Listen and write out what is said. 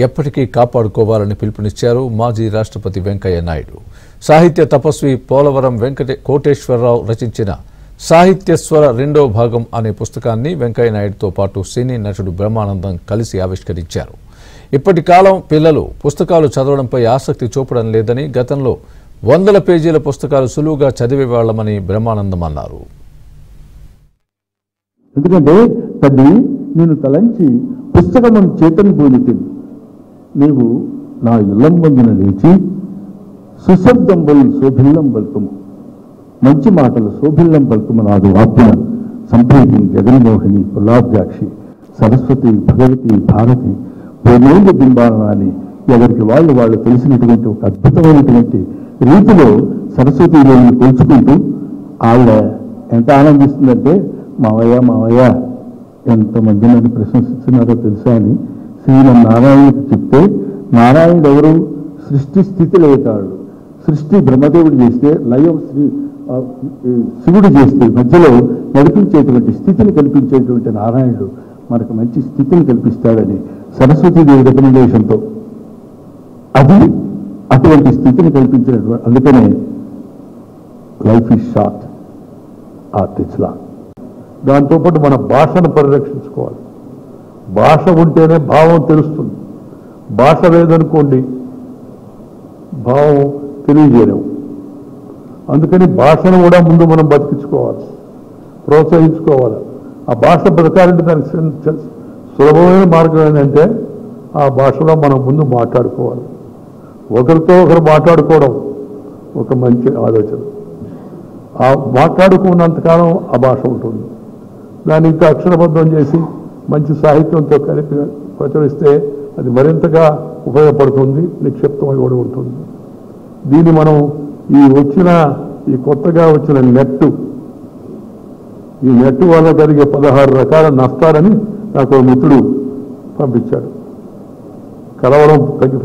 ఎప్పటికీ కాపాడుకోవాలని పిలుపునిచ్చారు మాజీ రాష్ట్రపతి వెంకయ్య నాయుడు. సాహిత్య తపస్వి పోలవరం కోటేశ్వరరావు రచించిన సాహిత్య స్వర రెండో భాగం అనే పుస్తకాన్ని వెంకయ్య నాయుడుతో పాటు సినీ నటుడు బ్రహ్మానందం కలిసి ఆవిష్కరించారు. ఇప్పటి కాలం పిల్లలు పుస్తకాలు చదవడంపై ఆసక్తి చూపడం లేదని, గతంలో 100 పేజీల పుస్తకాలు సులువుగా చదివేవాళ్లమని బ్రహ్మానందం అన్నారు. ఎందుకంటే తల్లి నేను తలంచి పుస్తకం చేతని పోలితిని నీవు నా ఇల్లంబందున లేచి సుశబ్దంబుల్ శోభిల్లం పలుకుము మంచి మాటలు శోభిల్లం పలుకుము నాదు ఆజ్ఞ సంప్రీతి జగన్మోహిని పుల్లాబ్జాక్షి సరస్వతి భగవతి భారతి పూర్ణేంద్ర బింబాలని ఎవరికి వాళ్ళు తెలిసినటువంటి ఒక అద్భుతమైనటువంటి రీతిలో సరస్వతీదేవిని కోల్చుకుంటూ ఆవిడ ఎంత ఆనందిస్తుందంటే మావయ్య ఎంతమంది నన్ను ప్రశంసిస్తున్నారో తెలుసా అని శ్రీమన్నారాయణకి చెప్తే, నారాయణుడు ఎవరు? సృష్టి స్థితి లేతాడు. సృష్టి బ్రహ్మదేవుడు చేస్తే, లయం శివుడు చేస్తే మధ్యలో నడిపించేటువంటి స్థితిని కల్పించేటువంటి నారాయణుడు మనకు మంచి స్థితిని కల్పిస్తాడని సరస్వతీదేవి రికమెండేషన్తో అది అటువంటి స్థితిని కల్పించినటువంటి, అందుకనే life is short art it's long. దాంతోపాటు మన భాషను పరిరక్షించుకోవాలి. భాష ఉంటేనే భావం తెలుస్తుంది. భాష లేదనుకోండి భావం తెలియజేయలేము. అందుకని భాషను కూడా ముందు మనం బతికించుకోవాలి, ప్రోత్సహించుకోవాలి. ఆ భాష బ్రతకాలంటే దానికి సులభమైన మార్గం ఏంటంటే ఆ భాషలో మనం ముందు మాట్లాడుకోవాలి. ఒకరితో ఒకరు మాట్లాడుకోవడం ఒక మంచి ఆలోచన. ఆ మాట్లాడుకున్నంతకాలం ఆ భాష ఉంటుంది. దాన్ని ఇంకా అక్షరబద్ధం చేసి మంచి సాహిత్యంతో కలిపి ప్రచురిస్తే అది మరింతగా ఉపయోగపడుతుంది, నిక్షిప్తమై కూడా ఉంటుంది. దీన్ని మనం ఈ కొత్తగా వచ్చిన ఈ నెట్ వల్ల జరిగే 16 రకాల నష్టాలని నాకు మిత్రుడు పంపించాడు. కలవడం తగ్గిపో